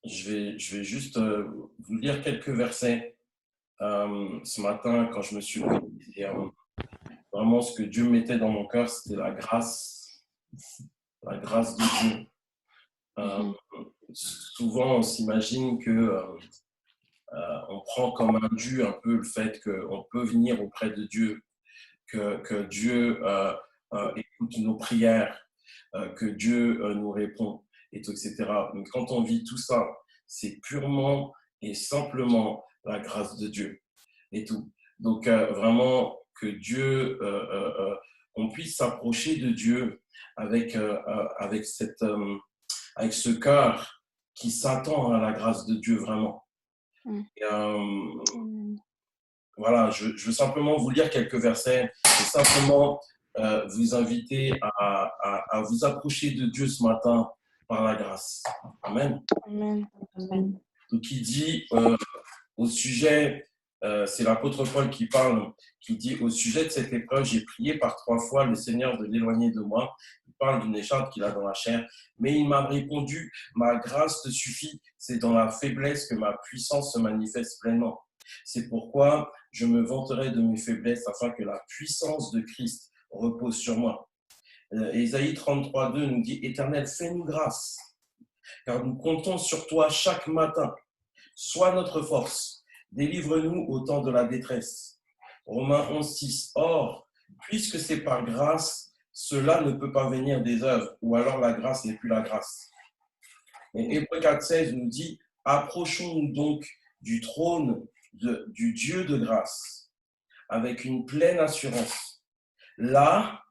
je vais juste vous lire quelques versets ce matin quand je me suis levé. Et, vraiment, ce que Dieu mettait dans mon cœur, c'était la grâce de Dieu. Souvent, on s'imagine que on prend comme un dû un peu le fait qu'on peut venir auprès de Dieu, que Dieu écoute nos prières, que Dieu nous répond, et tout, etc. Mais quand on vit tout ça, c'est purement et simplement la grâce de Dieu et tout. Donc, vraiment, que Dieu, on puisse s'approcher de Dieu avec, avec ce cœur qui s'attend à la grâce de Dieu, vraiment. Et, voilà, je veux simplement vous lire quelques versets et simplement vous inviter à vous approcher de Dieu ce matin par la grâce. Amen. Amen. Amen. Donc, il dit au sujet, c'est l'apôtre Paul qui parle, qui dit au sujet de cette épreuve, j'ai prié par 3 fois le Seigneur de l'éloigner de moi. Il parle d'une écharpe qu'il a dans la chair, mais il m'a répondu, ma grâce te suffit, c'est dans la faiblesse que ma puissance se manifeste pleinement. C'est pourquoi je me vanterai de mes faiblesses afin que la puissance de Christ repose sur moi. Ésaïe 33,2 nous dit, Éternel, fais-nous grâce, car nous comptons sur toi chaque matin. Sois notre force, délivre-nous au temps de la détresse. Romains 11,6. Or, puisque c'est par grâce, cela ne peut pas venir des œuvres, ou alors la grâce n'est plus la grâce. Et Hébreux 4,16 nous dit, approchons-nous donc du trône du Dieu de grâce, avec une pleine assurance. Là,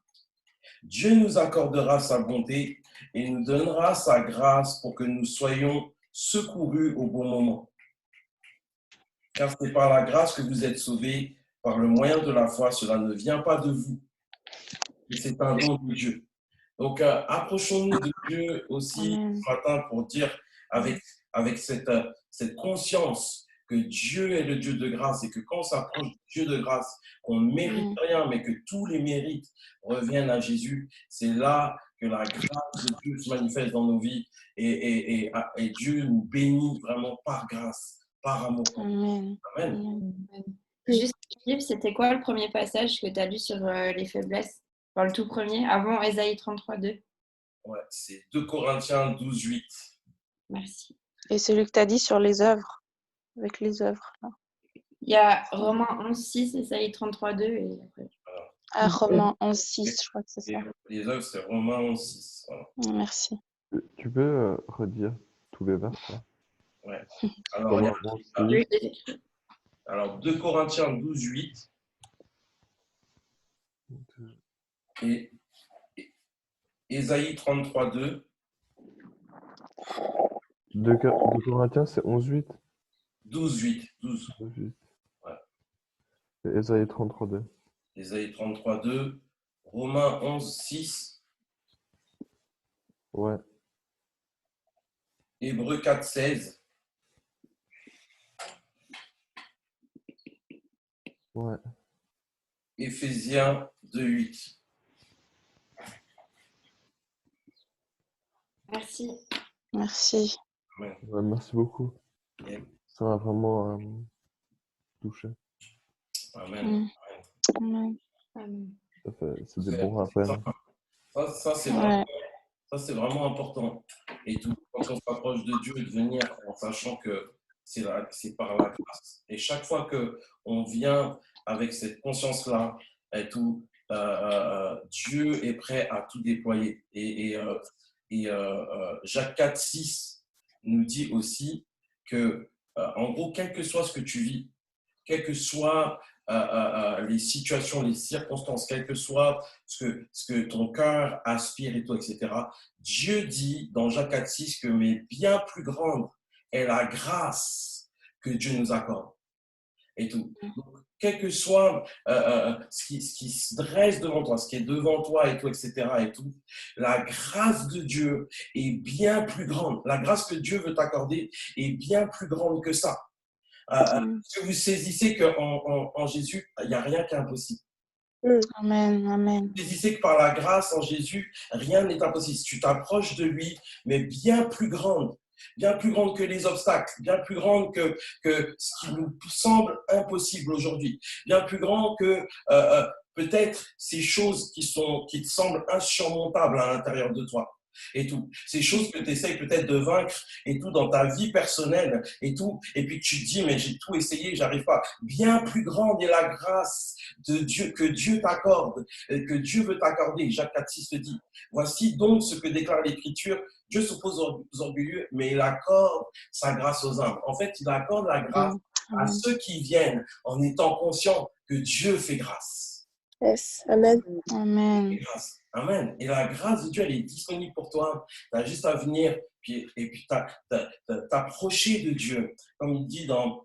Dieu nous accordera sa bonté et nous donnera sa grâce pour que nous soyons secourus au bon moment. Car c'est par la grâce que vous êtes sauvés, par le moyen de la foi, cela ne vient pas de vous, mais c'est un don de Dieu. Donc, approchons-nous de Dieu aussi ce matin pour dire avec cette conscience que Dieu est le Dieu de grâce et que quand on s'approche du Dieu de grâce, on ne mérite rien, mais que tous les mérites reviennent à Jésus, c'est là que la grâce de Dieu se manifeste dans nos vies et Dieu nous bénit vraiment par grâce, par amour. Amen. Amen. Juste, Philippe, c'était quoi le premier passage que tu as lu sur les faiblesses? Enfin, le tout premier, avant Ésaïe 33,2. Ouais, c'est 2 Corinthiens 12,8. Merci. Et celui que tu as dit sur les œuvres, avec les œuvres. Là. Il y a Romains 11,6, Ésaïe 33,2 et après. Ah, Romains 11,6, je crois que c'est ça. Les œuvres, c'est Romains 11,6. Voilà. Merci. Tu peux redire tous les versets? Ouais. Alors, alors 2 Corinthiens 12,8 et Ésaïe 33,2. 2 Corinthiens, c'est 11,8. 12,8. 12. Ouais. Et Ésaïe 33,2. Ésaïe 33,2. Romains 11,6. Ouais. Hébreux 4,16. Ouais. Éphésiens 2,8. Merci. Merci. Ouais. Ouais, merci beaucoup. Yeah. Ça m'a vraiment touché. Amen. Amen. C'est des bons rappels. Ça, c'est vraiment important. Et tout, quand on s'approche de Dieu, de venir en sachant que c'est par la grâce. Et chaque fois qu'on vient avec cette conscience-là, et tout, Dieu est prêt à tout déployer. Et Jacques 4,6 nous dit aussi que, en gros, quel que soit ce que tu vis, quelles que soient les situations, les circonstances, quel que soit ce que ton cœur aspire et tout, etc. Dieu dit dans Jacques 4,6 que mais bien plus grande est la grâce que Dieu nous accorde. Et tout. Donc, quel que soit ce qui se dresse devant toi, ce qui est devant toi et tout, etc. et tout, la grâce de Dieu est bien plus grande. La grâce que Dieu veut t'accorder est bien plus grande que ça. Est-ce que vous saisissez qu'en Jésus, il n'y a rien qui est impossible? Amen, amen. Vous saisissez que par la grâce en Jésus, rien n'est impossible. Tu t'approches de lui, mais bien plus grande bien plus grande que les obstacles, bien plus grande que ce qui nous semble impossible aujourd'hui, bien plus grand que peut-être ces choses qui te semblent insurmontables à l'intérieur de toi. Et tout. Ces choses que tu essayes peut-être de vaincre et tout dans ta vie personnelle et tout. Et puis tu te dis, mais j'ai tout essayé, j'arrive pas. Bien plus grande est la grâce de Dieu que Dieu t'accorde, que Dieu veut t'accorder. Jacques 4,6 te dit, voici donc ce que déclare l'Écriture. Dieu s'oppose aux orgueilleux, mais il accorde sa grâce aux humbles. En fait, il accorde la grâce à ceux qui viennent en étant conscients que Dieu fait grâce. Yes. Amen. Amen. Grâce. Amen. Et la grâce de Dieu, elle est disponible pour toi. Tu as juste à venir et puis t'approcher de Dieu. Comme il dit dans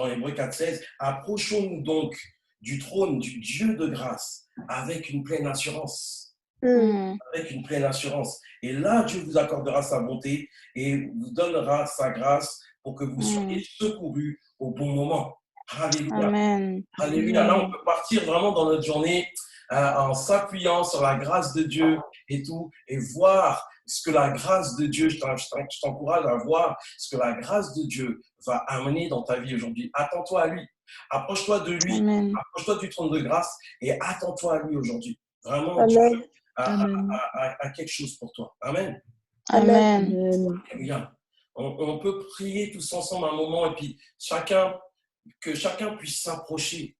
Hébreux 4,16, approchons-nous donc du trône du Dieu de grâce avec une pleine assurance. Avec une pleine assurance. Et là, Dieu vous accordera sa bonté et vous donnera sa grâce pour que vous soyez secourus au bon moment. Alléluia. Amen. Alléluia. Là, on peut partir vraiment dans notre journée en s'appuyant sur la grâce de Dieu et tout, et voir ce que la grâce de Dieu, je t'encourage à voir ce que la grâce de Dieu va amener dans ta vie aujourd'hui. Attends-toi à lui. Approche-toi de lui. Amen. Approche-toi du trône de grâce et attends-toi à lui aujourd'hui. Vraiment, Amen. Dieu a quelque chose pour toi. Amen. Amen. Alléluia. On peut prier tous ensemble un moment et puis que chacun puisse s'approcher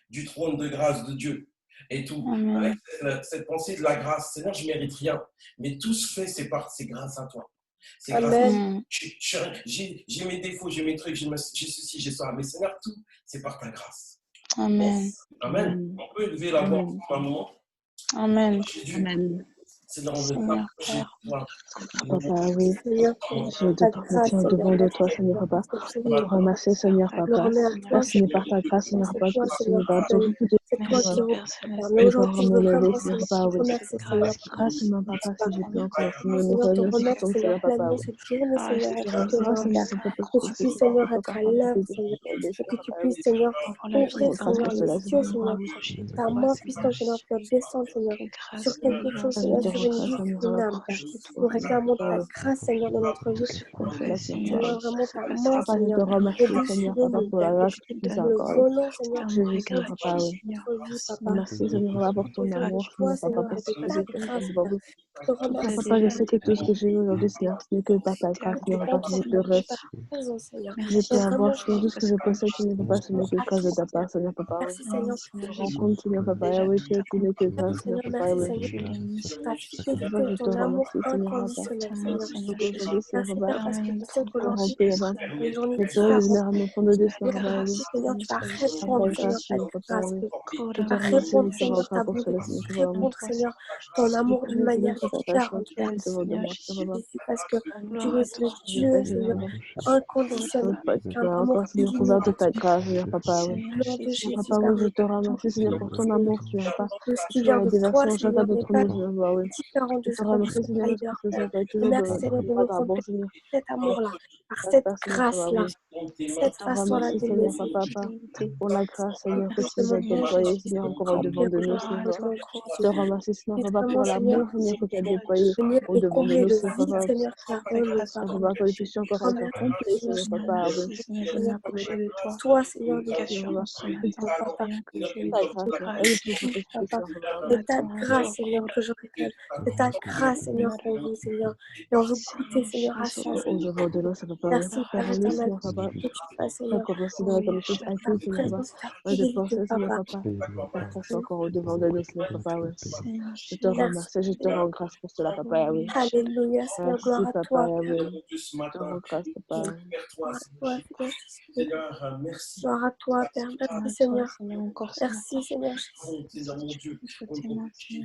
du trône de grâce de Dieu et tout. Amen. Avec cette pensée de la grâce. Seigneur, je ne mérite rien, mais tout se fait, c'est grâce à toi. C'est grâce à toi. J'ai mes défauts, j'ai mes trucs, j'ai ceci, j'ai ça, mais Seigneur, tout, c'est par ta grâce. Amen. Amen. On peut élever la voix pour un moment. Amen. Amen. Seigneur, on veut Seigneur, t'approcher Père. de toi. Papa, oui, Seigneur, je dépose me tiens devant de toi, Seigneur Papa. Je te remercie, Seigneur Papa. Merci par ta grâce, Seigneur Papa, je Seigneur Papa, j'ai beaucoup de c'est toi qui Père reprends. Mais aujourd'hui, je veux me lever, vraiment Seigneur te Papa, oui. remercier, Seigneur. Grâce, Papa, si j'ai pu encore finir mes Seigneur, te revenus, remettre, comme Seigneur, Seigneur Papa, pleinement oui. cette journée, Seigneur, entre tes mains, Seigneur Père. Papa, Que tu puisses, Seigneur, être à l'œuvre, Seigneur. Et que tu puisses, Seigneur, ouvrir, Seigneur, les cieux, Seigneur. Ta main puissante, Seigneur, doit descendre, Seigneur, sur quelque chose, Seigneur, sur une vie, sur une âme, Père. Nous réclamons ta grâce, Seigneur, dans notre vie. Seigneur, vraiment ta main, Papa, je Seigneur, te remercie, Seigneur déchirée, Papa, pour la grâce que tu nous le accordes. volant, Seigneur, Jésus, Seigneur Papa, oui. notre vie, Papa. Merci, Seigneur Papa, pour ton amour, Toi, Seigneur Papa, Seigneur, pour et ce de que ta tu grâce, fais. Père. Je te Seigneur remercie, Papa, je Seigneur. sais que tout ce que j'ai aujourd'hui, Seigneur, ce n'est que par ta grâce, Seigneur Papa, que je te reste. Ta présence, Seigneur. Je peux Mais avoir vraiment, tout ce que je possède, Seigneur Papa, ce n'est que grâce de ta part, Seigneur Papa, oui. merci, Seigneur. Je me rends compte, Seigneur Papa, oui, que tout n'est que grâce, Seigneur Papa, Merci, oui. Seigneur. Ta fidélité, Papa, je te ton amour remercie, Seigneur Papa. inconditionnel, Seigneur. Donc aujourd'hui, Seigneur Merci, Papa, Père, parce que je sais je te qu'aujourd'hui, remplis, Papa. c'est une journée Je peux différente. revenir à mon fond de Dieu, Seigneur Et Papa, oui. grâce, Seigneur, tu vas Par répondre, ta Seigneur, grâce, ta Seigneur Papa, grâce. oui. Tu Je te vas remercie, répondre, je te Seigneur, ta rends pour bonté. cela, Tu Seigneur, je vas te remercie. répondre, Seigneur, ton amour d'une manière Seigneur Papa, je différente, Père. suis devant de moi, Seigneur Papa. Jésus, parce que tu es le Je sais, Dieu, Seigneur Seigneur, Papa. inconditionnel, Tu un es amour encore, Seigneur, couvert de ta illimité. grâce, Seigneur Papa, oui. Au nom de Seigneur Jésus, Papa, Père, oui, je te nous remercie, Seigneur, pour ton Seigneur. amour, Seigneur Papa. Tout ce qui Tu vient as de déversé toi, en chacun Seigneur, n'est d'entre pas nous, Seigneur Papa, oui. différent Je de te ce qu'on remercie, trouve Seigneur, parce que ailleurs, tu Père. nous accueilles Et toujours merci, de Seigneur, de par nous ta bon, remplir Seigneur. cet amour-là, par Ta cette grâce, Seigneur Papa, grâce-là, oui. cette Je te façon-là remercie, d'aimer. Seigneur Papa, pour la grâce, Seigneur, que Je tu nous as demande vraiment déployée, de Seigneur, encore remplir au-devant de nous, aujourd'hui Seigneur. mon grand Je te Dieu. remercie, Seigneur Et Papa, vraiment, pour Seigneur, l'amour, Seigneur, que tu as déployé venir et au-devant de combler nous, le Seigneur vide, Papa. Seigneur, qui a comblé, Je Papa. vois que tu puisses encore être Remercie, complet, Seigneur, Seigneur Papa, oui. Seigneur, toi, Seigneur, de Seigneur Papa, mon Papa. ta grâce, Seigneur. Et tout ce que tu fais, Papa. Seigneur Papa, oui. C'est ta grâce, Seigneur, que je réclame. C'est ta grâce, Seigneur, qu'on veut, Seigneur. Et on veut goûter, Seigneur, à ça, Seigneur. Au-devant de nous, Seigneur Papa, oui. Merci, Père, Père oui, éternel, Seigneur pour Papa. tout ce que tu fais, Pas Seigneur. qu'on considère comme chose Ta acquise, Seigneur Papa. présence, ta Moi, je fidélité, pensais, Seigneur Papa. Papa, Père, qu'on soit encore au-devant de nous, Seigneur Papa, oui. Je te Merci. remercie, je te rends grâce pour cela, Papa, oui. Alléluia, Seigneur, gloire Merci, à Papa, toi, Père. oui. Je te rends grâce, Papa, oui. Gloire à toi, Seigneur Jésus. Seigneur, merci. Gloire à toi, Père. Merci, Seigneur. Merci, Seigneur Jésus. Seigneur mon Dieu. Merci,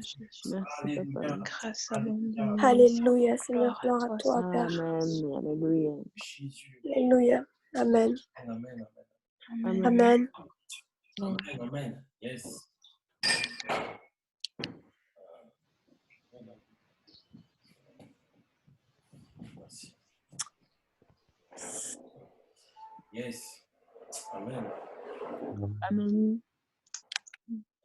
Papa. Alléluia, Seigneur, gloire à toi, Père. Amen, alléluia. Jésus. Alléluia. Amen. Amen, Amen. Amen. amen, amen. Yes. Merci. Yes. Amen. Amen.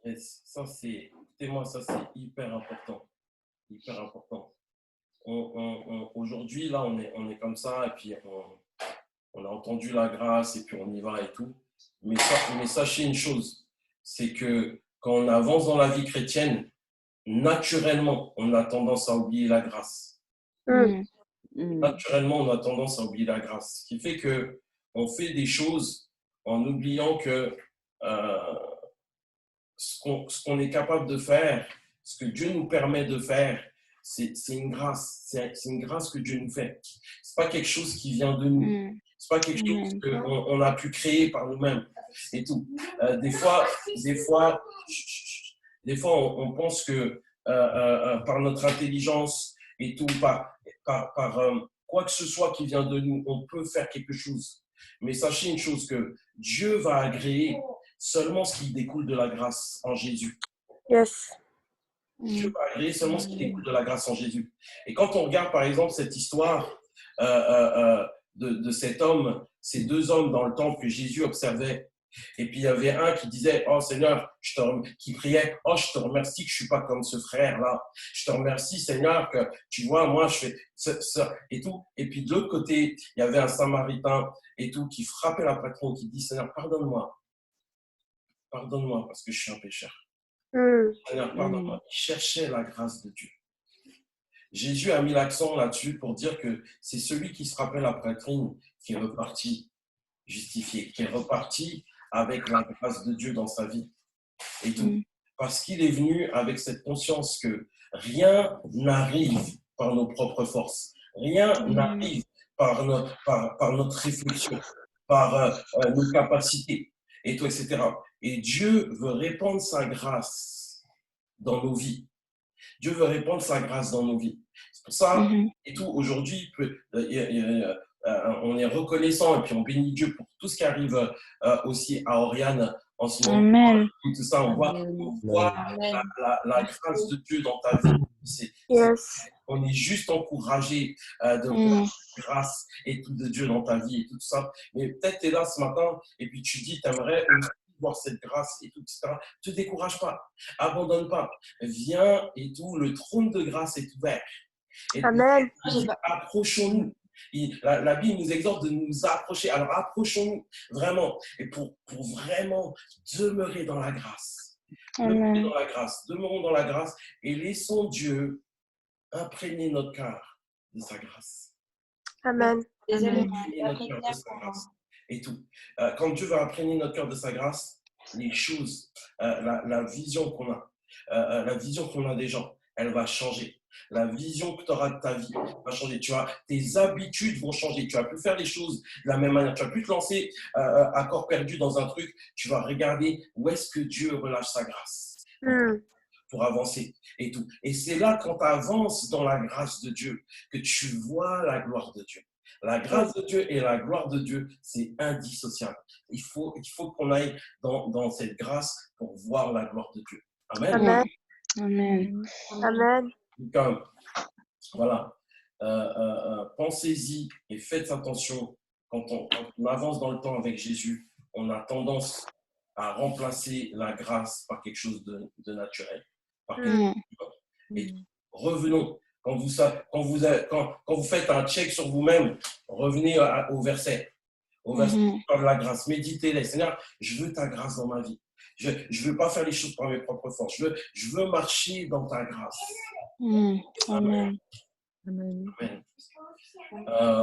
Yes. Ça, c'est, écoutez-moi, ça, c'est hyper important. Hyper important. aujourd'hui, là, on est comme ça, et puis on a entendu la grâce, et puis on y va et tout. Mais sachez une chose, c'est que quand on avance dans la vie chrétienne, naturellement, on a tendance à oublier la grâce. Naturellement, on a tendance à oublier la grâce. Ce qui fait qu'on fait des choses en oubliant que ce qu'on est capable de faire, ce que Dieu nous permet de faire, c'est une grâce. C'est une grâce que Dieu nous fait. Ce n'est pas quelque chose qui vient de nous. Ce n'est pas quelque chose qu'on a pu créer par nous-mêmes et tout. Des fois, on pense que par notre intelligence et tout, par quoi que ce soit qui vient de nous, on peut faire quelque chose. Mais sachez une chose, que Dieu va agréer seulement ce qui découle de la grâce en Jésus. Yes. Dieu va agréer seulement ce qui découle de la grâce en Jésus. Et quand on regarde par exemple cette histoire de cet homme, ces deux hommes dans le temple que Jésus observait, et puis il y avait un qui disait, oh Seigneur, qui priait, oh je te remercie que je ne suis pas comme ce frère-là, je te remercie Seigneur que tu vois, moi je fais ça et tout. Et puis de l'autre côté, il y avait un Samaritain et tout qui frappait la poitrine, qui dit, Seigneur, pardonne-moi parce que je suis un pécheur. Seigneur, pardonne-moi. Il cherchait la grâce de Dieu. Jésus a mis l'accent là-dessus pour dire que c'est celui qui se rappelle la poitrine qui est reparti justifié, qui est reparti avec la grâce de Dieu dans sa vie. Et tout. Parce qu'il est venu avec cette conscience que rien n'arrive par nos propres forces. Rien n'arrive par notre réflexion, par nos capacités, et tout, etc. Et Dieu veut répandre sa grâce dans nos vies. Dieu veut répandre sa grâce dans nos vies. C'est pour ça, et tout, aujourd'hui, on est reconnaissant et puis on bénit Dieu pour tout ce qui arrive aussi à Oriane en ce moment. Amen. Tout ça, on voit la grâce de Dieu dans ta vie. On est juste encouragé de voir la grâce et tout de Dieu dans ta vie et tout ça. Mais peut-être tu es là ce matin et puis tu dis, tu aimerais voir cette grâce et tout, etc. Ne te décourage pas, abandonne pas. Viens et tout, le trône de grâce est ouvert. Et Amen. Approchons-nous. La Bible nous exhorte de nous approcher. Alors approchons-nous vraiment et pour vraiment demeurer dans la grâce. Demeurons dans la grâce et laissons Dieu imprégner notre cœur de sa grâce. Amen. Imprégner notre cœur de sa grâce et tout. Quand Dieu va imprégner notre cœur de sa grâce, les choses, la vision qu'on a des gens, elle va changer. La vision que tu auras de ta vie va changer. Tes habitudes vont changer. Tu vas plus faire les choses de la même manière. Tu vas plus te lancer à corps perdu dans un truc. Tu vas regarder où est-ce que Dieu relâche sa grâce pour avancer et tout. Et c'est là, quand tu avances dans la grâce de Dieu, que tu vois la gloire de Dieu. La grâce de Dieu et la gloire de Dieu, c'est indissociable. Il faut qu'on aille dans cette grâce pour voir la gloire de Dieu. Amen. Amen. Amen. Amen. Donc, voilà. Pensez-y et faites attention. Quand on avance dans le temps avec Jésus, on a tendance à remplacer la grâce par quelque chose de naturel. Par quelque chose de... Et revenons. Quand vous faites un check sur vous-même, revenez au verset. Au verset de la grâce. Méditez-les. Seigneur, je veux ta grâce dans ma vie. Je ne veux pas faire les choses par mes propres forces. Je veux marcher dans ta grâce. Amen. Amen.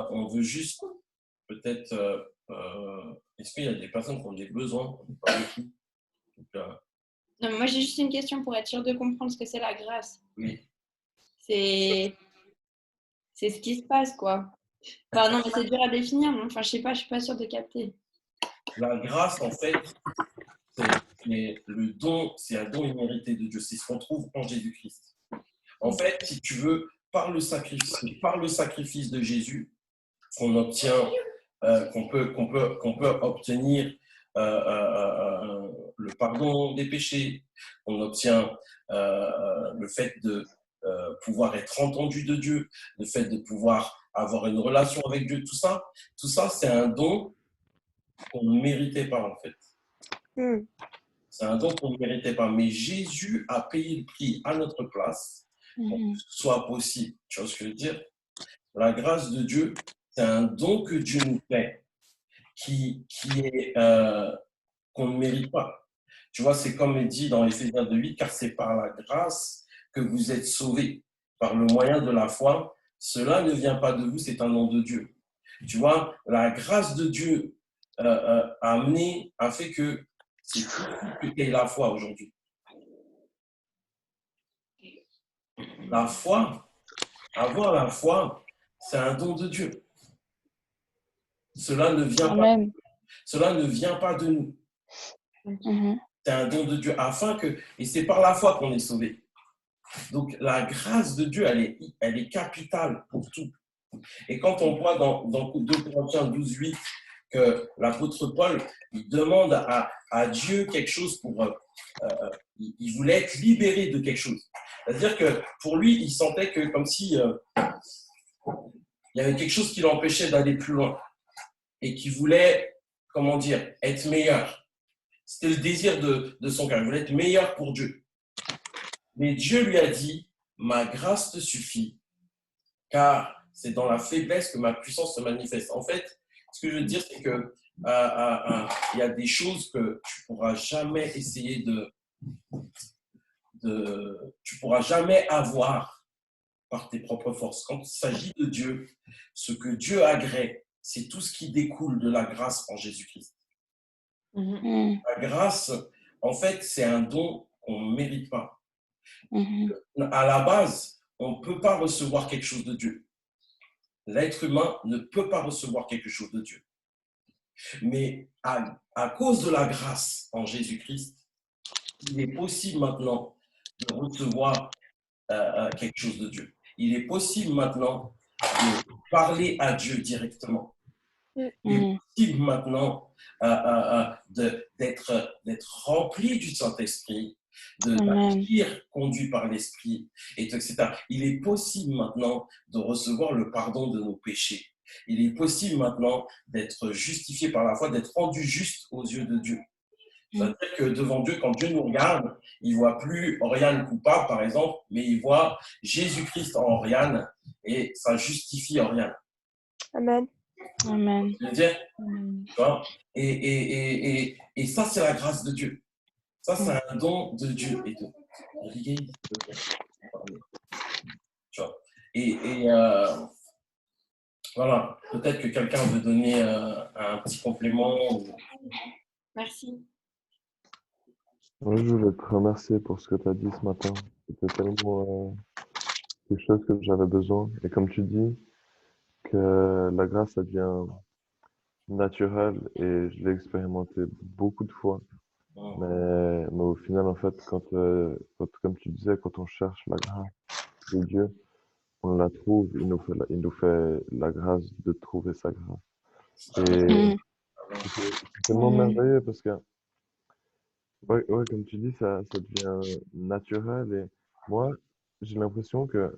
On veut juste peut-être... est-ce qu'il y a des personnes qui ont des besoins? Pas beaucoup. Non, moi, j'ai juste une question pour être sûre de comprendre ce que c'est la grâce. Oui. C'est ce qui se passe, quoi. Enfin, non, mais c'est dur à définir. Non, enfin, je sais pas, je suis pas sûre de capter. La grâce, en fait, c'est le don, c'est un don immérité de Dieu. C'est ce qu'on trouve en Jésus-Christ. En fait, si tu veux, par le sacrifice de Jésus, qu'on obtient, qu'on peut obtenir le pardon des péchés, on obtient le fait de pouvoir être entendu de Dieu, le fait de pouvoir avoir une relation avec Dieu, tout ça, c'est un don qu'on ne méritait pas en fait. C'est un don qu'on ne méritait pas. Mais Jésus a payé le prix à notre place soit possible. Tu vois ce que je veux dire? La grâce de Dieu, c'est un don que Dieu nous fait qui est qu'on ne mérite pas. Tu vois, c'est comme il dit dans Éphésiens 2:8, car c'est par la grâce que vous êtes sauvés, par le moyen de la foi. Cela ne vient pas de vous, c'est un don de Dieu. Tu vois, la grâce de Dieu a fait que c'est possible que tu aies la foi aujourd'hui. La foi, avoir la foi, c'est un don de Dieu. Cela ne vient pas de nous. C'est un don de Dieu et c'est par la foi qu'on est sauvé. Donc la grâce de Dieu, elle est capitale pour tout. Et quand on voit dans 2 Corinthiens 12:8 que l'apôtre Paul, il demande à Dieu quelque chose il voulait être libéré de quelque chose. C'est-à-dire que pour lui, il sentait que comme si il y avait quelque chose qui l'empêchait d'aller plus loin et qui voulait, comment dire, être meilleur. C'était le désir de son cœur. Il voulait être meilleur pour Dieu. Mais Dieu lui a dit, ma grâce te suffit, car c'est dans la faiblesse que ma puissance se manifeste. En fait, ce que je veux dire, c'est que il y a des choses que tu pourras jamais essayer tu pourras jamais avoir par tes propres forces. Quand il s'agit de Dieu, ce que Dieu agrée, c'est tout ce qui découle de la grâce en Jésus-Christ. La grâce, en fait, c'est un don qu'on ne mérite pas. À la base, on ne peut pas recevoir quelque chose de Dieu. L'être humain ne peut pas recevoir quelque chose de Dieu. Mais à cause de la grâce en Jésus-Christ, il est possible maintenant de recevoir quelque chose de Dieu. Il est possible maintenant de parler à Dieu directement. Il est possible maintenant d'être rempli du Saint-Esprit, d'agir conduit par l'Esprit, etc. Il est possible maintenant de recevoir le pardon de nos péchés. Il est possible maintenant d'être justifié par la foi, d'être rendu juste aux yeux de Dieu. C'est-à-dire que devant Dieu, quand Dieu nous regarde, il ne voit plus Oriane coupable, par exemple, mais il voit Jésus-Christ en Oriane et ça justifie Oriane. Amen. Amen. Je veux dire, tu vois, et ça, c'est la grâce de Dieu. Ça, c'est un don de Dieu. Tu vois. Voilà, peut-être que quelqu'un veut donner un petit complément. Merci. Moi, je voulais te remercier pour ce que tu as dit ce matin. C'était tellement quelque chose que j'avais besoin. Et comme tu dis, que la grâce, ça devient naturel et je l'ai expérimenté beaucoup de fois. Mais au final, en fait, comme tu disais, quand on cherche la grâce de Dieu, on la trouve, il nous fait la grâce de trouver sa grâce. Et c'est tellement merveilleux parce que, ouais, comme tu dis, ça devient naturel. Et moi, j'ai l'impression que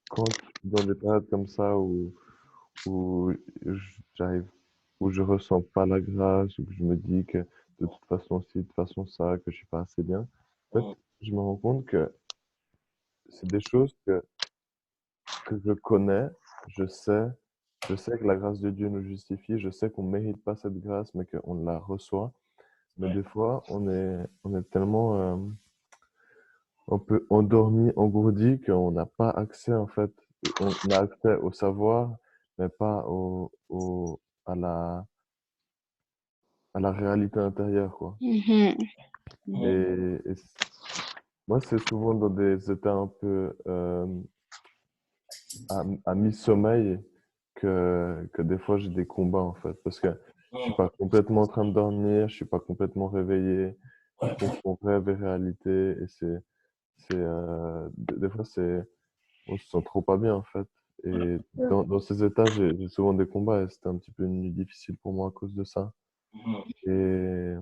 quand dans des périodes comme ça où j'arrive, où je ressens pas la grâce, où je me dis que de toute façon ci, de toute façon ça, que je suis pas assez bien, en fait, je me rends compte que c'est des choses que je connais, je sais, je sais que la grâce de Dieu nous justifie, je sais qu'on mérite pas cette grâce, mais qu'on la reçoit. Mais des fois, on est tellement un peu endormi, engourdi, qu'on n'a pas accès, en fait, on a accès au savoir, mais pas à la réalité intérieure, quoi. Et moi, c'est souvent dans des états un peu à mi-sommeil que des fois j'ai des combats, en fait, parce que je suis pas complètement en train de dormir, je suis pas complètement réveillé, je confonds rêve et réalité, et des fois on se sent trop pas bien, en fait. Et dans ces états, j'ai souvent des combats, et c'était un petit peu une nuit difficile pour moi à cause de ça. Et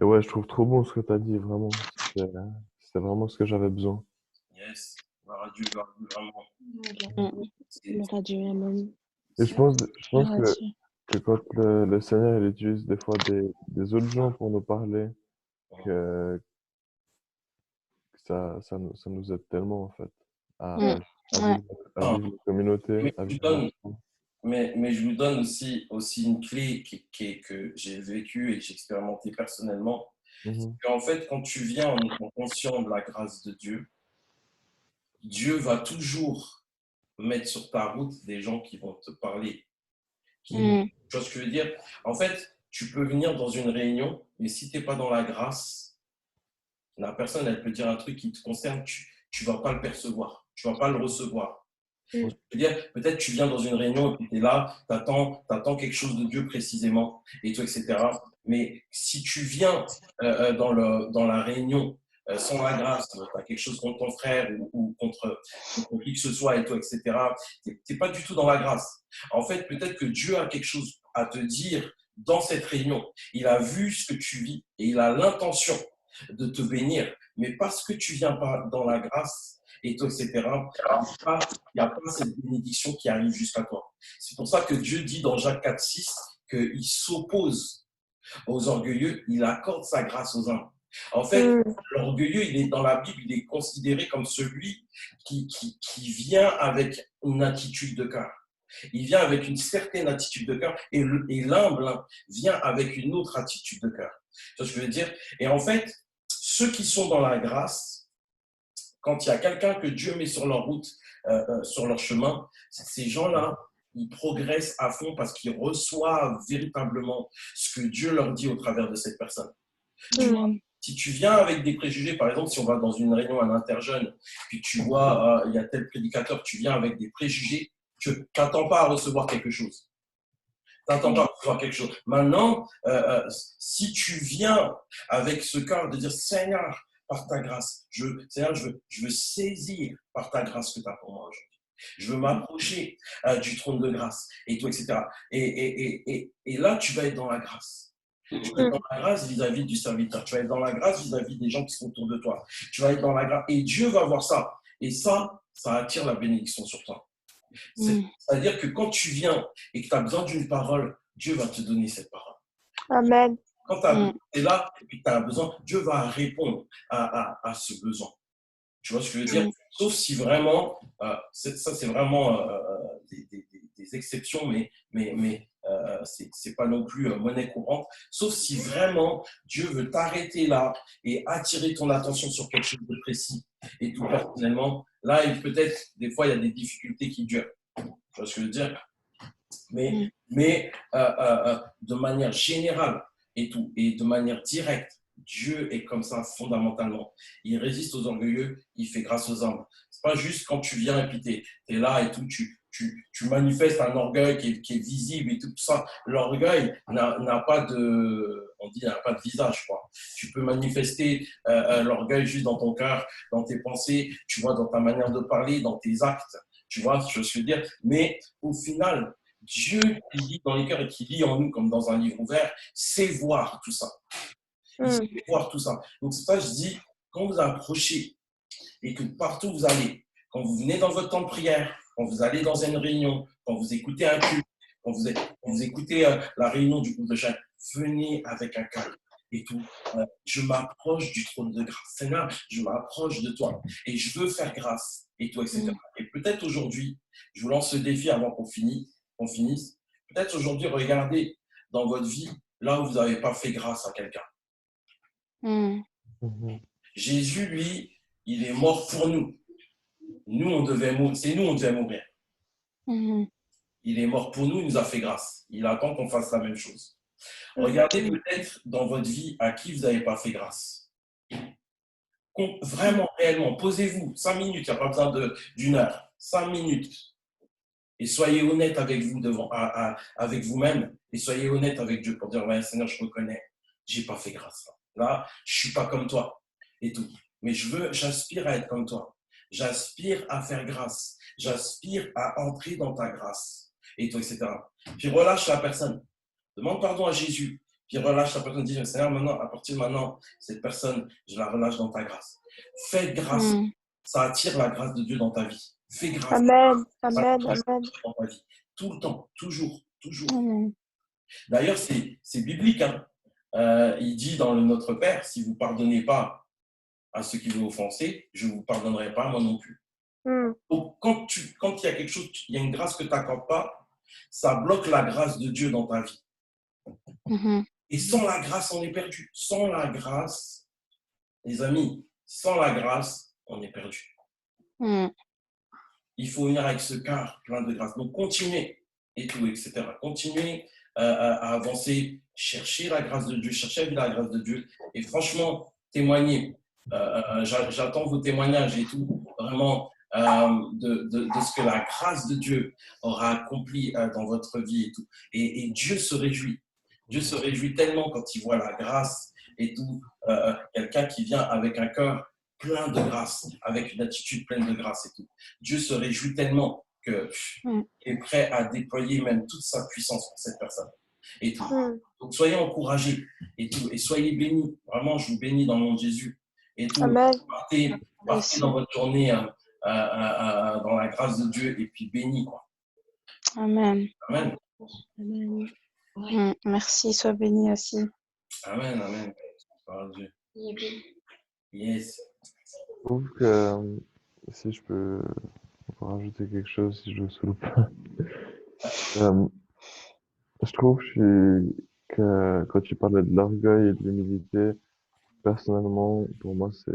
ouais, je trouve trop bon ce que tu as dit, vraiment. C'était vraiment ce que j'avais besoin. Yes, gloire à Dieu, vraiment. Gloire à Dieu, amen. Et je pense que quand le Seigneur il utilise des fois des autres gens pour nous parler, que ça nous aide tellement, en fait, à, Mm. Ouais. à vivre la communauté, Mais à je vous vivre donne, ensemble. mais je vous donne aussi une clé que j'ai vécue et que j'ai expérimenté personnellement. Mhm. En fait, quand tu viens en étant conscient de la grâce de Dieu, Dieu va toujours mettre sur ta route des gens qui vont te parler. Mm. Tu vois ce que je veux dire? En fait, tu peux venir dans une réunion, mais si tu n'es pas dans la grâce, la personne, elle peut dire un truc qui te concerne, tu ne vas pas le percevoir, tu ne vas pas le recevoir. Mm. Je veux dire, peut-être tu viens dans une réunion et tu es là, tu attends quelque chose de Dieu précisément, et tout, etc. Mais si tu viens dans la réunion sans la grâce, tu as quelque chose contre ton frère ou contre qui que ce soit, et tout, etc., tu n'es pas du tout dans la grâce. En fait, peut-être que Dieu a quelque chose à te dire dans cette réunion. Il a vu ce que tu vis et il a l'intention de te bénir. Mais parce que tu viens pas dans la grâce, et tout, etc., il n'y a pas cette bénédiction qui arrive jusqu'à toi. C'est pour ça que Dieu dit dans Jacques 4,6 qu'il s'oppose aux orgueilleux, il accorde sa grâce aux humbles. En fait, l'orgueilleux, il est dans la Bible, il est considéré comme celui qui vient avec une attitude de cœur. Il vient avec une certaine attitude de cœur et l'humble vient avec une autre attitude de cœur. Tu vois ce que je veux dire? Et en fait, ceux qui sont dans la grâce, quand il y a quelqu'un que Dieu met sur leur route, sur leur chemin, ces gens-là, ils progressent à fond parce qu'ils reçoivent véritablement ce que Dieu leur dit au travers de cette personne. Tu vois, si tu viens avec des préjugés, par exemple, si on va dans une réunion à l'interjeune, puis tu vois, il y a tel prédicateur, tu viens avec des préjugés, tu n'attends pas à recevoir quelque chose. T'attends pas à recevoir quelque chose. Maintenant, si tu viens avec ce cœur de dire Seigneur, par ta grâce, Seigneur, je veux saisir par ta grâce que tu as pour moi aujourd'hui. Je veux m'approcher du trône de grâce et tout, etc. Et là, tu vas être dans la grâce. Tu vas être dans la grâce vis-à-vis du serviteur. Tu vas être dans la grâce vis-à-vis des gens qui sont autour de toi. Tu vas être dans la grâce. Et Dieu va voir ça. Et ça attire la bénédiction sur toi. C'est-à-dire que quand tu viens et que tu as besoin d'une parole, Dieu va te donner cette parole. Amen. Quand tu es là et que tu as besoin, Dieu va répondre à ce besoin. Tu vois ce que je veux dire? Sauf si vraiment, ça c'est vraiment des exceptions, mais c'est pas non plus monnaie courante. Sauf si vraiment Dieu veut t'arrêter là et attirer ton attention sur quelque chose de précis. Et tout personnellement, là, peut-être, des fois, il y a des difficultés qui durent. Tu vois ce que je veux dire? Mais de manière générale et tout, et de manière directe, Dieu est comme ça fondamentalement. Il résiste aux orgueilleux, il fait grâce aux humbles. C'est pas juste quand tu viens et puis tu es là et tout, tu manifestes un orgueil qui est visible et tout ça. L'orgueil n'a pas n'a pas de visage, quoi. Tu peux manifester l'orgueil juste dans ton cœur, dans tes pensées, tu vois, dans ta manière de parler, dans tes actes. Tu vois ce que je veux dire? Mais au final, Dieu qui lit dans les cœurs et qui lit en nous comme dans un livre ouvert, sait voir tout ça. Il sait voir tout ça. Donc c'est ça que je dis, quand vous approchez et que partout vous allez, quand vous venez dans votre temps de prière, quand vous allez dans une réunion, quand vous écoutez un culte, quand vous écoutez la réunion du groupe de chaîne, venez avec un cœur et tout. Je m'approche du trône de grâce. Seigneur, je m'approche de toi et je veux faire grâce et tout, etc. Et peut-être aujourd'hui, je vous lance ce défi avant qu'on finisse. Peut-être aujourd'hui, regardez dans votre vie là où vous n'avez pas fait grâce à quelqu'un. Jésus, lui, il est mort pour nous. Nous, on devait mourir. C'est nous, on devait mourir. Il est mort pour nous, il nous a fait grâce. Il attend qu'on fasse la même chose. Regardez peut-être dans votre vie à qui vous n'avez pas fait grâce. Vraiment, réellement, posez-vous 5 minutes, il n'y a pas besoin d'une heure. 5 minutes. Et soyez honnête avec vous avec vous-même et soyez honnête avec Dieu pour dire, ouais, Seigneur, je reconnais, je n'ai pas fait grâce. Là, je ne suis pas comme toi et tout. Mais j'aspire à être comme toi. J'aspire à faire grâce. J'aspire à entrer dans ta grâce et tout, etc. Puis relâche la personne. Demande pardon à Jésus. Puis relâche la personne. Dis, Seigneur, maintenant, à partir de maintenant, cette personne, je la relâche dans ta grâce. Fais grâce. Ça attire la grâce de Dieu dans ta vie. Fais grâce. Amen. Amen. Amen. Dans ta vie. Tout le temps. Toujours. Toujours. D'ailleurs, c'est biblique. Hein. Il dit dans le Notre Père, si vous ne pardonnez pas à ceux qui vous offenser, je ne vous pardonnerai pas, moi non plus. Donc, quand il y a quelque chose, il y a une grâce que tu n'accordes pas, ça bloque la grâce de Dieu dans ta vie. Et sans la grâce, on est perdu. Sans la grâce, les amis, sans la grâce, on est perdu. Il faut venir avec ce cœur plein de grâce. Donc, continuez et tout, etc. Continuez à avancer, chercher la grâce de Dieu, chercher à vivre la grâce de Dieu. Et franchement, témoignez. J'attends vos témoignages et tout, vraiment, de ce que la grâce de Dieu aura accompli dans votre vie et tout. Et Dieu se réjouit. Dieu se réjouit tellement quand il voit la grâce et tout. Quelqu'un qui vient avec un cœur plein de grâce, avec une attitude pleine de grâce et tout. Dieu se réjouit tellement qu'il est prêt à déployer même toute sa puissance pour cette personne et tout. Donc soyez encouragés et tout, et soyez bénis. Vraiment, je vous bénis dans le nom de Jésus et tout. Partez dans votre journée dans la grâce de Dieu et puis bénis, quoi. Amen. Amen. Merci, sois béni aussi. Amen, amen. Par Dieu. Yes. Je trouve que si je peux rajouter quelque chose, si je ne saoule pas. Je trouve que quand tu parlais de l'orgueil et de l'humilité, personnellement, pour moi, c'est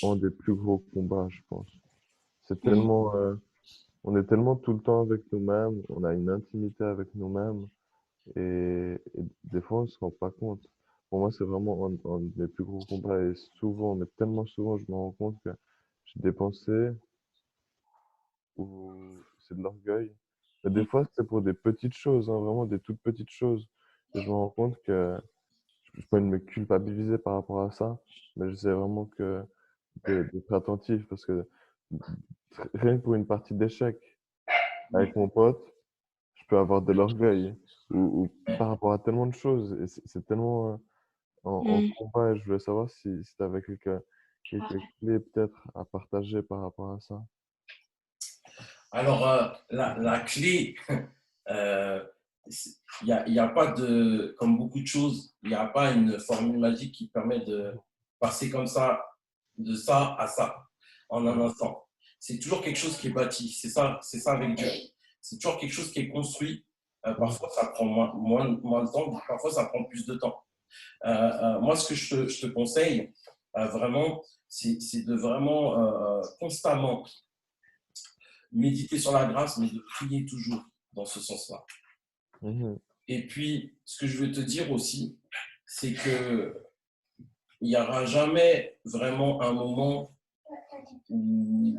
un des plus gros combats, je pense. C'est tellement, on est tellement tout le temps avec nous-mêmes, on a une intimité avec nous-mêmes, et des fois, on ne se rend pas compte. Pour moi, c'est vraiment un des plus gros combats, et souvent, mais tellement souvent, je me rends compte que j'ai des pensées où c'est de l'orgueil. Mais des fois, c'est pour des petites choses, hein, vraiment des toutes petites choses. Et je me rends compte que je peux me culpabiliser par rapport à ça, mais j'essaie vraiment d'être attentif parce que rien que pour une partie d'échecs avec mon pote, je peux avoir de l'orgueil ou par rapport à tellement de choses. Et c'est tellement en combat. Et je voulais savoir si tu avais quelques clés peut-être à partager par rapport à ça. Alors, la clé, il n'y a pas de, comme beaucoup de choses, il n'y a pas une formule magique qui permet de passer comme ça, de ça à ça, en un instant. C'est toujours quelque chose qui est bâti, c'est ça avec Dieu. C'est toujours quelque chose qui est construit. Parfois, ça prend moins de temps, parfois, ça prend plus de temps. Moi, ce que je te conseille, vraiment, c'est de vraiment constamment méditer sur la grâce, mais de prier toujours dans ce sens-là. Et puis, ce que je veux te dire aussi, c'est que il n'y aura jamais vraiment un moment où,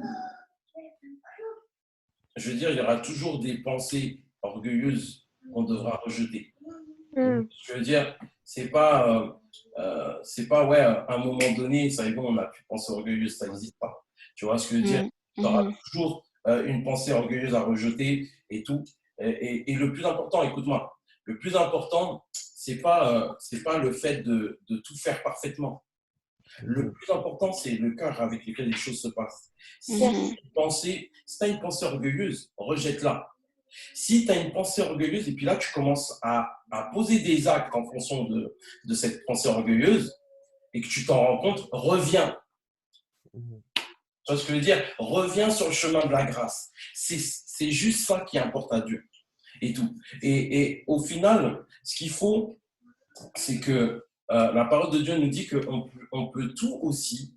je veux dire, il y aura toujours des pensées orgueilleuses qu'on devra rejeter. Je veux dire, c'est pas ouais, à un moment donné, ça est bon, on n'a plus de pensée orgueilleuse, ça n'existe pas. Tu vois ce que je veux dire? Tu auras toujours une pensée orgueilleuse à rejeter et tout. Et le plus important, écoute-moi, le plus important, c'est pas le fait de tout faire parfaitement. Le plus important, c'est le cœur avec lequel les choses se passent. Si tu as une pensée orgueilleuse, rejette-la. Si tu as une pensée orgueilleuse, et puis là, tu commences à poser des actes en fonction de cette pensée orgueilleuse, et que tu t'en rends compte, reviens. Tu vois ce que je veux dire? Reviens sur le chemin de la grâce. C'est juste ça qui importe à Dieu. Et tout. Et au final, ce qu'il faut, c'est que la parole de Dieu nous dit qu'on peut tout aussi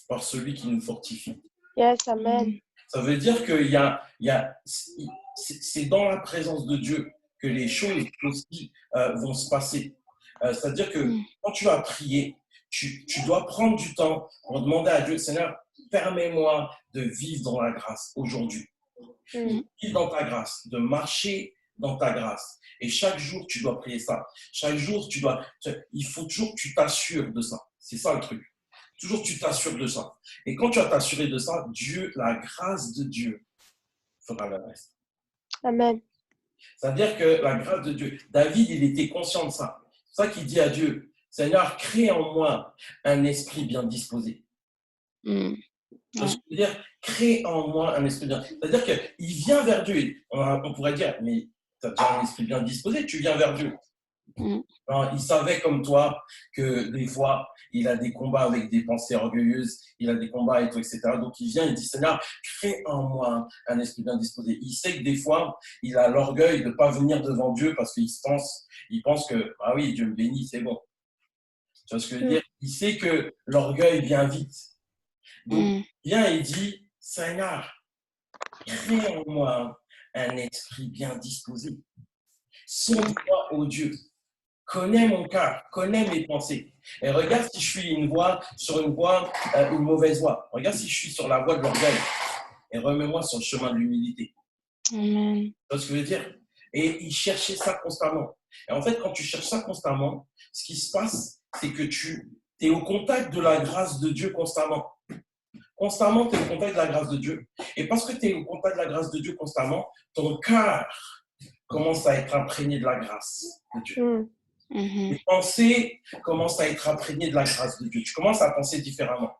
par celui qui nous fortifie. Yes, amen. Ça veut dire que c'est dans la présence de Dieu que les choses aussi vont se passer. C'est-à-dire que quand tu vas prier, tu dois prendre du temps pour demander à Dieu, Seigneur, permets-moi de vivre dans la grâce aujourd'hui. De vivre dans ta grâce, de marcher dans ta grâce. Et chaque jour, tu dois prier ça. Chaque jour, il faut toujours que tu t'assures de ça. C'est ça le truc. Toujours, tu t'assures de ça. Et quand tu vas t'assurer de ça, Dieu, la grâce de Dieu fera le reste. Amen. C'est-à-dire que la grâce de Dieu, David, il était conscient de ça. C'est ça qu'il dit à Dieu, Seigneur, crée en moi un esprit bien disposé. C'est-à-dire, crée en moi un esprit bien. C'est-à-dire qu'il vient vers Dieu. On pourrait dire, mais tu as déjà un esprit bien disposé, tu viens vers Dieu. Alors, il savait comme toi que des fois, il a des combats avec des pensées orgueilleuses, il a des combats et tout, etc. Donc, il vient, il dit, Seigneur, crée en moi un esprit bien disposé. Il sait que des fois, il a l'orgueil de ne pas venir devant Dieu parce il pense que, ah oui, Dieu me bénit, c'est bon. Tu vois ce que je veux dire? Il sait que l'orgueil vient vite. Donc, il vient et dit, Seigneur, crée en moi un esprit bien disposé. Sonde-moi, ô Dieu. Connais mon cœur, connais mes pensées. Et regarde si je suis une mauvaise voie. Regarde si je suis sur la voie de l'orgueil. Et remets-moi sur le chemin de l'humilité. Amen. Tu vois ce que je veux dire? Et il cherchait ça constamment. Et en fait, quand tu cherches ça constamment, ce qui se passe, c'est que tu es au contact de la grâce de Dieu constamment. Constamment, tu es au contact de la grâce de Dieu. Et parce que tu es au contact de la grâce de Dieu constamment, ton cœur commence à être imprégné de la grâce de Dieu. Les pensées commencent à être imprégnées de la grâce de Dieu. Tu commences à penser différemment.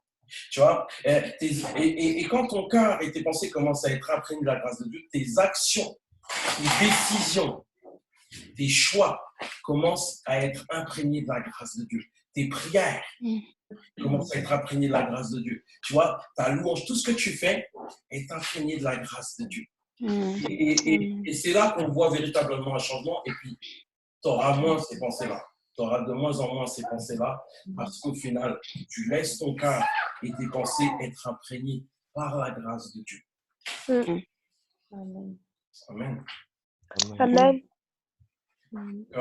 Tu vois, et quand ton cœur et tes pensées commencent à être imprégnés de la grâce de Dieu, tes actions, tes décisions, tes choix commencent à être imprégnés de la grâce de Dieu. Tes prières commencent à être imprégnées de la grâce de Dieu. Tu vois, ta louange, tout ce que tu fais est imprégné de la grâce de Dieu. Et c'est là qu'on voit véritablement un changement. Et puis, tu auras moins ces pensées-là. Tu auras de moins en moins ces pensées-là parce qu'au final, tu laisses ton cœur et tes pensées être imprégnées par la grâce de Dieu. Amen. Amen. Amen.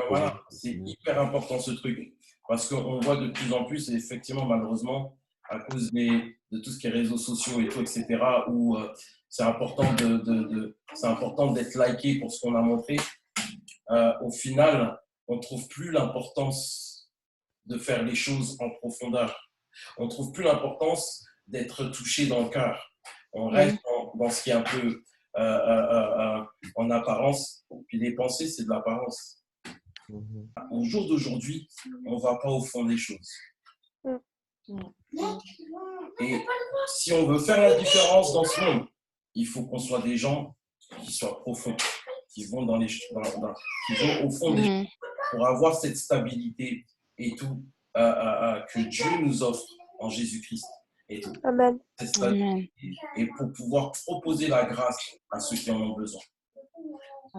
Voilà, c'est hyper important ce truc parce qu'on voit de plus en plus, et effectivement, malheureusement, à cause de tout ce qui est réseaux sociaux et tout, etc., où c'est important d'être liké pour ce qu'on a montré. Au final, on ne trouve plus l'importance de faire les choses en profondeur. On ne trouve plus l'importance d'être touché dans le cœur. On reste dans ce qui est un peu en apparence. Puis les pensées, c'est de l'apparence. Au jour d'aujourd'hui, on ne va pas au fond des choses. Et si on veut faire la différence dans ce monde, il faut qu'on soit des gens qui soient profonds, qui vont qui vont au fond des choses pour avoir cette stabilité et tout que Dieu nous offre en Jésus-Christ et tout. Amen. Cette stabilité et pour pouvoir proposer la grâce à ceux qui en ont besoin.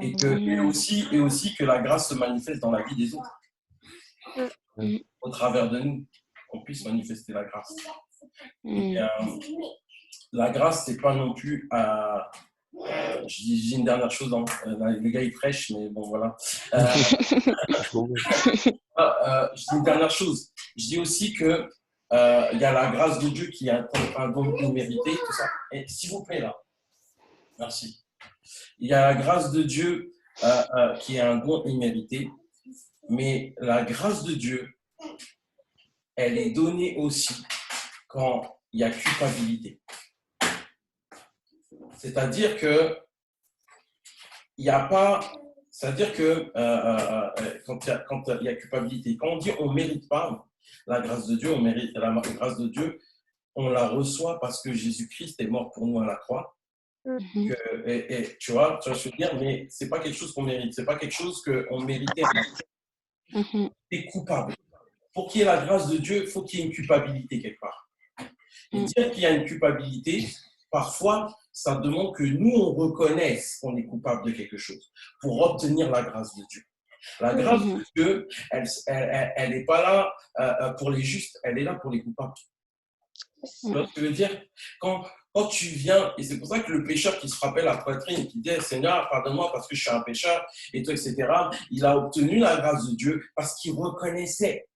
Et aussi que la grâce se manifeste dans la vie des autres. Au travers de nous, qu'on puisse manifester la grâce. Et, la grâce, c'est pas non plus je dis une dernière chose, les gars ils prêchent, mais bon voilà. Je dis une dernière chose. Je dis aussi que il y a la grâce de Dieu qui est un don immérité, tout ça. Et s'il vous plaît là, merci. Il y a la grâce de Dieu qui est un don immérité, mais la grâce de Dieu, elle est donnée aussi quand il y a culpabilité. C'est-à-dire que il n'y a pas, c'est-à-dire que quand il y a culpabilité, quand on dit on ne mérite pas la grâce de Dieu, la grâce de Dieu, on la reçoit parce que Jésus-Christ est mort pour nous à la croix. Et tu vois, je veux dire, mais c'est pas quelque chose qu'on mérite, c'est pas quelque chose qu'on méritait. C'est coupable. Pour qu'il y ait la grâce de Dieu, il faut qu'il y ait une culpabilité quelque part. Et dire qu'il y a une culpabilité, parfois, ça demande que nous, on reconnaisse qu'on est coupable de quelque chose pour obtenir la grâce de Dieu. La grâce de Dieu, elle n'est pas là pour les justes, elle est là pour les coupables. Tu vois ce que je veux dire? Quand tu viens, et c'est pour ça que le pécheur qui se frappait la poitrine, qui dit Seigneur, pardonne-moi parce que je suis un pécheur, et tout, etc., il a obtenu la grâce de Dieu parce qu'il reconnaissait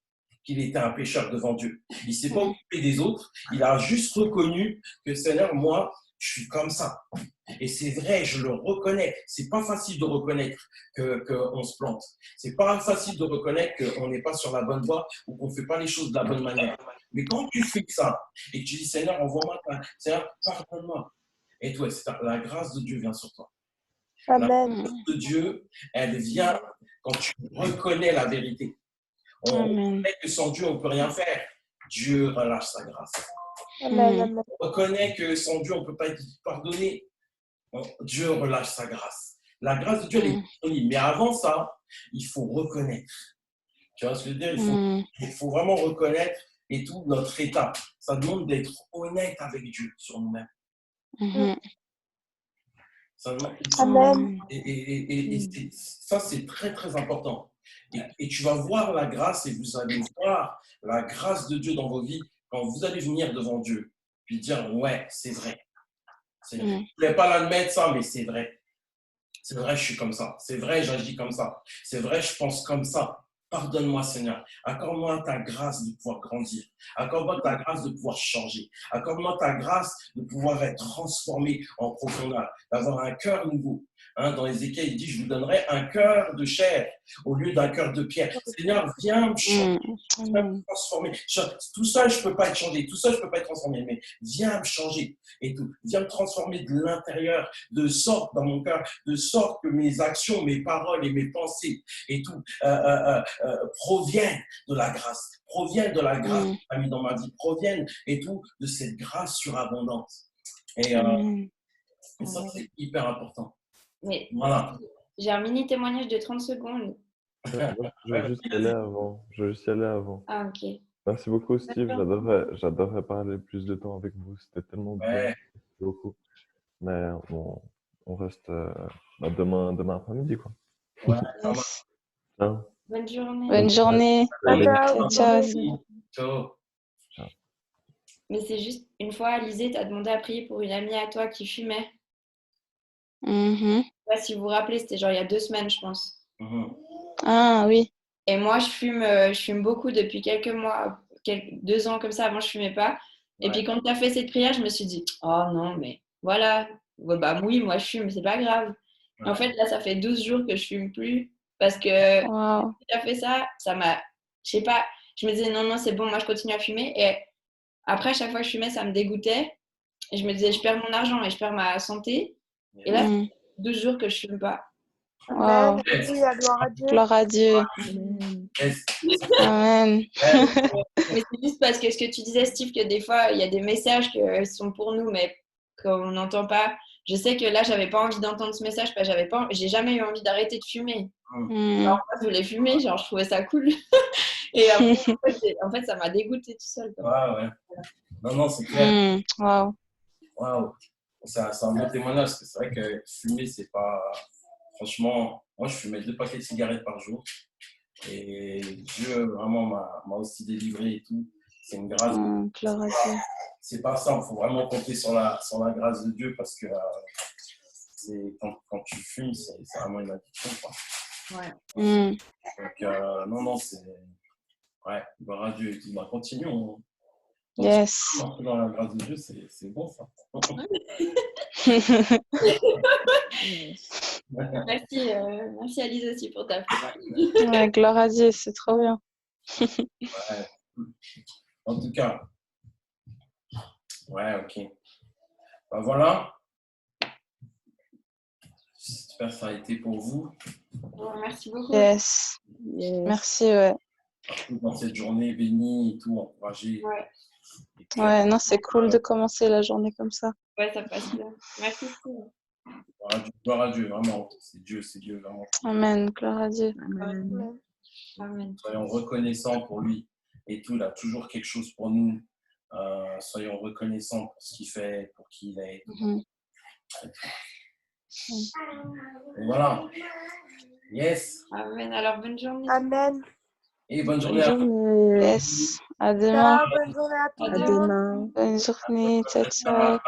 qu'il était un pécheur devant Dieu. Il ne s'est pas occupé des autres, il a juste reconnu que Seigneur, moi, je suis comme ça. Et c'est vrai, je le reconnais. C'est pas facile de reconnaître qu'on se plante. C'est pas facile de reconnaître qu'on n'est pas sur la bonne voie ou qu'on ne fait pas les choses de la bonne manière. Mais quand tu fais ça et que tu dis Seigneur, envoie-moi, Seigneur, pardonne-moi. Et toi, la grâce de Dieu vient sur toi. Amen. La grâce de Dieu, elle vient quand tu reconnais la vérité. On reconnaît que sans Dieu, on ne peut rien faire. Dieu relâche sa grâce. Amen. On reconnaît que sans Dieu, on ne peut pas être pardonné. Dieu relâche sa grâce. La grâce de Dieu, elle est disponible. Mais avant ça, il faut reconnaître Tu vois ce que je veux dire? Mm. Il faut vraiment reconnaître et tout notre état. Ça demande d'être honnête avec Dieu sur nous-mêmes. Mhm. Ça demande... Amen. Ça, c'est très, très important. Et tu vas voir la grâce et vous allez voir la grâce de Dieu dans vos vies quand vous allez venir devant Dieu. Puis dire, ouais, c'est vrai. Je ne voulais pas l'admettre ça, mais c'est vrai. C'est vrai, je suis comme ça. C'est vrai, j'agis comme ça. C'est vrai, je pense comme ça. Pardonne-moi, Seigneur. Accorde-moi ta grâce de pouvoir grandir. Accorde-moi ta grâce de pouvoir changer. Accorde-moi ta grâce de pouvoir être transformé en profondeur, d'avoir un cœur nouveau. Dans Ézéchiel, il dit, je vous donnerai un cœur de chair au lieu d'un cœur de pierre. Seigneur, viens me changer. Viens me transformer. Tout seul, je ne peux pas être changé. Tout seul, je ne peux pas être transformé. Mais viens me changer et tout. Viens me transformer de l'intérieur, de sorte dans mon cœur, de sorte que mes actions, mes paroles et mes pensées et tout proviennent de la grâce. Proviennent de la grâce que tu as mis dans ma vie. Proviennent et tout de cette grâce surabondante. Et ça, c'est hyper important. Mais voilà. J'ai un mini témoignage de 30 secondes. Je veux juste y aller avant. Je veux juste y aller avant. Ah, ok. Merci beaucoup, Steve. J'adorerais parler plus de temps avec vous. C'était tellement bien. Merci beaucoup. Mais on reste demain après-midi, quoi. Ouais, Yes. Ciao. Bonne journée. Bonne journée. Ciao. Ciao. Ciao. Mais c'est juste, une fois, Alizé t'a demandé à prier pour une amie à toi qui fumait. Mhm. Je sais pas si vous vous rappelez, c'était genre il y a 2 semaines, je pense. Ah oui. Et moi, je fume beaucoup depuis quelques mois, 2 ans comme ça. Avant, je fumais pas. Et puis quand tu as fait cette prière, je me suis dit, oh non, mais voilà. Ouais, bah oui, moi je fume, c'est pas grave. Et en fait, là, ça fait 12 jours que je fume plus. Parce que Wow. tu as fait ça, ça m'a. Je sais pas, je me disais, non, non, c'est bon, moi je continue à fumer. Et après, à chaque fois que je fumais, ça me dégoûtait. Et je me disais, je perds mon argent et je perds ma santé. Et là, ça fait 12 jours que je fume pas. Wow. Alléluia, gloire à Dieu. Gloire à Dieu. Amen. Mais c'est juste parce que ce que tu disais, Steve, que des fois, il y a des messages qui sont pour nous, mais qu'on n'entend pas. Je sais que là, j'avais pas envie d'entendre ce message parce que j'ai jamais eu envie d'arrêter de fumer. Alors, moi, je voulais fumer, genre, je trouvais ça cool. Et après, en fait, ça m'a dégoûté tout seul. Ouais. Non, non, c'est clair. Wow. Waouh. C'est un bon témoignage parce que c'est vrai que fumer, c'est pas. Franchement, moi, je fumais 2 paquets de cigarettes par jour. Et Dieu, vraiment, m'a aussi délivré et tout. C'est une grâce. Gloire à Dieu. C'est pas ça, il faut vraiment compter sur la grâce de Dieu parce que quand tu fumes, c'est vraiment une addiction, quoi. Ouais. Donc, non, c'est. Ouais, gloire à Dieu. Bah, continuons. Yes. Dans la grâce de Dieu, c'est bon, ça. Merci Alice aussi pour ta prière. Ouais, gloire à Dieu, c'est trop bien. Ouais. En tout cas, ouais, ok. Ben voilà. J'espère que ça a été pour vous. Merci beaucoup. Yes. Merci, ouais. Dans cette journée bénie et tout, encouragé. Ouais. Ouais, non, c'est cool de commencer la journée comme ça. Ouais, ça passe bien. Merci. Gloire à Dieu, vraiment. C'est Dieu, vraiment. Amen, gloire à Dieu. Amen. Soyons reconnaissants pour lui et tout. Il a toujours quelque chose pour nous. Soyons reconnaissants pour ce qu'il fait, pour qui il est. Et voilà. Yes. Amen. Alors, bonne journée. Amen. Et bonne journée à Yes. À demain. Ciao, bonne journée à tous. À demain. Bonne journée. Ciao, ciao.